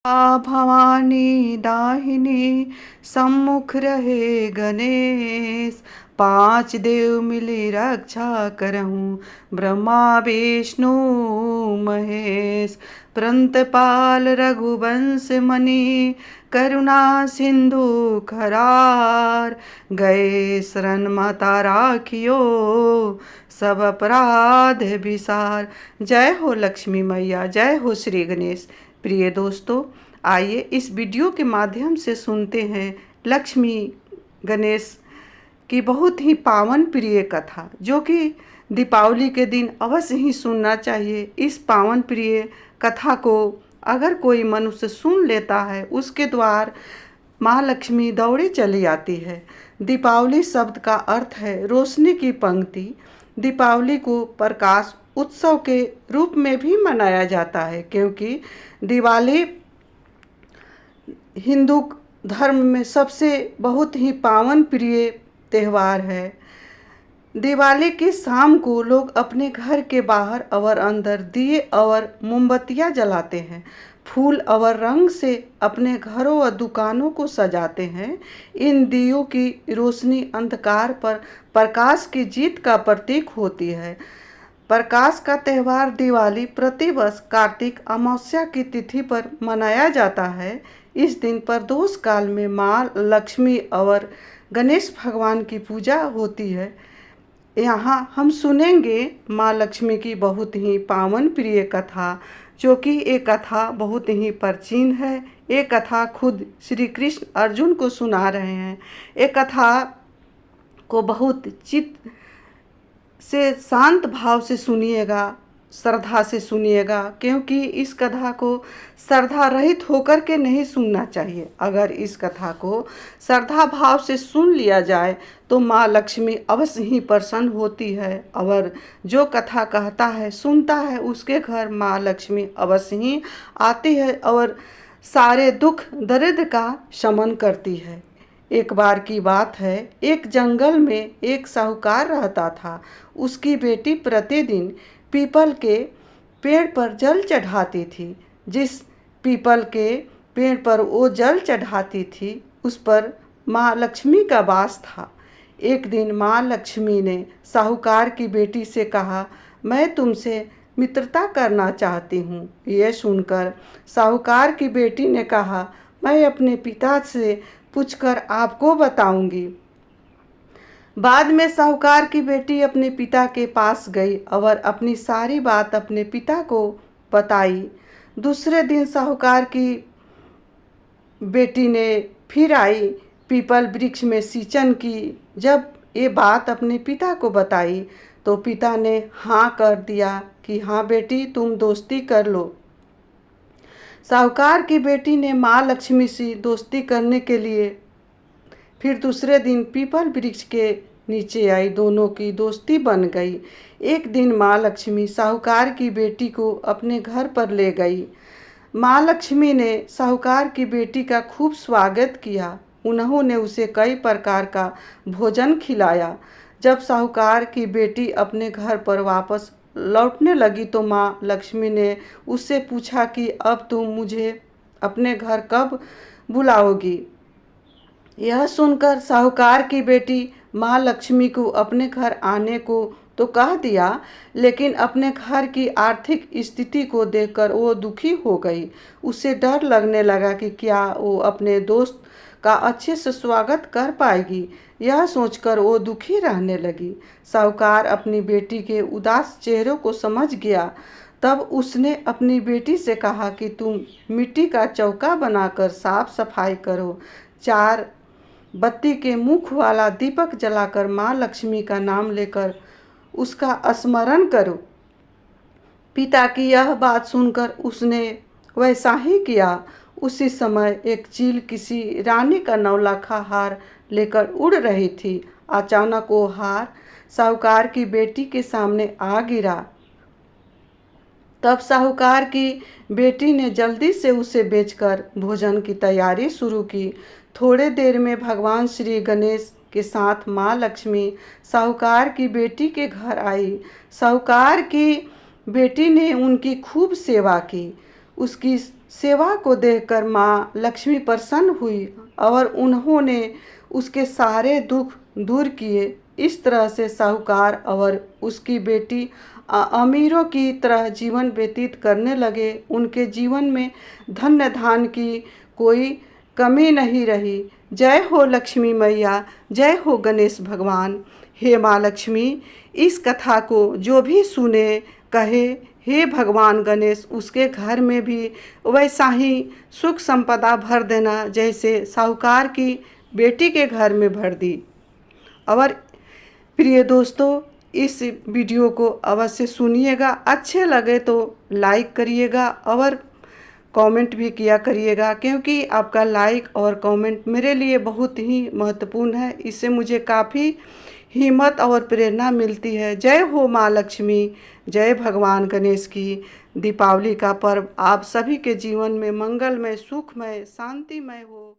भवानी दाहिनी सम्मुख रहे गणेश। पांच देव मिली रक्षा करहूँ ब्रह्मा विष्णु महेश। प्रंतपाल रघुवंश मणि करुणा सिंधु खरार। गए शरण माता राखियो सब अपराध विसार। जय हो लक्ष्मी मैया, जय हो श्री गणेश। प्रिय दोस्तों, आइए इस वीडियो के माध्यम से सुनते हैं लक्ष्मी गणेश की बहुत ही पावन प्रिय कथा, जो कि दीपावली के दिन अवश्य ही सुनना चाहिए। इस पावन प्रिय कथा को अगर कोई मनुष्य सुन लेता है, उसके द्वार माँ लक्ष्मी दौड़ी चली आती है। दीपावली शब्द का अर्थ है रोशनी की पंक्ति। दीपावली को प्रकाश उत्सव के रूप में भी मनाया जाता है, क्योंकि दिवाली हिंदू धर्म में सबसे बहुत ही पावन प्रिय त्यौहार है। दिवाली की शाम को लोग अपने घर के बाहर और अंदर दिए और मोमबत्तियां जलाते हैं, फूल और रंग से अपने घरों और दुकानों को सजाते हैं। इन दियों की रोशनी अंधकार पर प्रकाश की जीत का प्रतीक होती है। प्रकाश का त्यौहार दिवाली प्रतिवर्ष कार्तिक अमावस्या की तिथि पर मनाया जाता है। इस दिन प्रदोष काल में माँ लक्ष्मी और गणेश भगवान की पूजा होती है। यहाँ हम सुनेंगे माँ लक्ष्मी की बहुत ही पावन प्रिय कथा, जो कि ये कथा बहुत ही प्राचीन है। ये कथा खुद श्री कृष्ण अर्जुन को सुना रहे हैं। ये कथा को बहुत चित्त से शांत भाव से सुनिएगा, श्रद्धा से सुनिएगा, क्योंकि इस कथा को श्रद्धा रहित होकर के नहीं सुनना चाहिए। अगर इस कथा को श्रद्धा भाव से सुन लिया जाए तो माँ लक्ष्मी अवश्य ही प्रसन्न होती है, और जो कथा कहता है सुनता है उसके घर माँ लक्ष्मी अवश्य ही आती है और सारे दुख दरिद्र का शमन करती है। एक बार की बात है, एक जंगल में एक साहूकार रहता था। उसकी बेटी प्रतिदिन पीपल के पेड़ पर जल चढ़ाती थी। जिस पीपल के पेड़ पर वो जल चढ़ाती थी, उस पर माँ लक्ष्मी का वास था। एक दिन माँ लक्ष्मी ने साहूकार की बेटी से कहा, मैं तुमसे मित्रता करना चाहती हूँ। यह सुनकर साहूकार की बेटी ने कहा, मैं अपने पिता से पूछकर आपको बताऊंगी। बाद में साहूकार की बेटी अपने पिता के पास गई और अपनी सारी बात अपने पिता को बताई। दूसरे दिन साहूकार की बेटी ने फिर आई, पीपल वृक्ष में सिंचन की। जब ये बात अपने पिता को बताई तो पिता ने हाँ कर दिया कि हाँ बेटी, तुम दोस्ती कर लो। साहूकार की बेटी ने माँ लक्ष्मी से दोस्ती करने के लिए फिर दूसरे दिन पीपल वृक्ष के नीचे आई। दोनों की दोस्ती बन गई। एक दिन माँ लक्ष्मी साहूकार की बेटी को अपने घर पर ले गई। माँ लक्ष्मी ने साहूकार की बेटी का खूब स्वागत किया। उन्होंने उसे कई प्रकार का भोजन खिलाया। जब साहूकार की बेटी अपने घर पर वापस लौटने लगी तो माँ लक्ष्मी ने उससे पूछा कि अब तुम मुझे अपने घर कब बुलाओगी। यह सुनकर साहूकार की बेटी माँ लक्ष्मी को अपने घर आने को तो कह दिया, लेकिन अपने घर की आर्थिक स्थिति को देखकर वो दुखी हो गई। उसे डर लगने लगा कि क्या वो अपने दोस्त का अच्छे से स्वागत कर पाएगी। यह सोचकर वो दुखी रहने लगी। साहूकार अपनी बेटी के उदास चेहरे को समझ गया। तब उसने अपनी बेटी से कहा कि तुम मिट्टी का चौका बनाकर साफ सफाई करो। 4 बत्ती के मुख वाला दीपक जलाकर माँ लक्ष्मी का नाम लेकर उसका स्मरण करो। पिता की यह बात सुनकर उसने वैसा ही किया। उसी समय एक चील किसी रानी का नौलखा हार लेकर उड़ रही थी। अचानक वो हार साहूकार की बेटी के सामने आ गिरा। तब साहूकार की बेटी ने जल्दी से उसे बेचकर भोजन की तैयारी शुरू की। थोड़े देर में भगवान श्री गणेश के साथ माँ लक्ष्मी साहूकार की बेटी के घर आई। साहूकार की बेटी ने उनकी खूब सेवा की। उसकी सेवा को देखकर माँ लक्ष्मी प्रसन्न हुई और उन्होंने उसके सारे दुख दूर किए। इस तरह से साहूकार और उसकी बेटी अमीरों की तरह जीवन व्यतीत करने लगे। उनके जीवन में धन्य धान की कोई कमी नहीं रही। जय हो लक्ष्मी मैया, जय हो गणेश भगवान। हे माँ लक्ष्मी, इस कथा को जो भी सुने कहे, हे भगवान गणेश उसके घर में भी वैसा ही सुख संपदा भर देना जैसे साहूकार की बेटी के घर में भर दी। और प्रिय दोस्तों, इस वीडियो को अवश्य सुनिएगा, अच्छे लगे तो लाइक करिएगा और कमेंट भी किया करिएगा, क्योंकि आपका लाइक और कमेंट मेरे लिए बहुत ही महत्वपूर्ण है। इससे मुझे काफ़ी हिम्मत और प्रेरणा मिलती है। जय हो माँ लक्ष्मी, जय भगवान गणेश की। दीपावली का पर्व आप सभी के जीवन में मंगलमय, सुखमय, शांतिमय हो।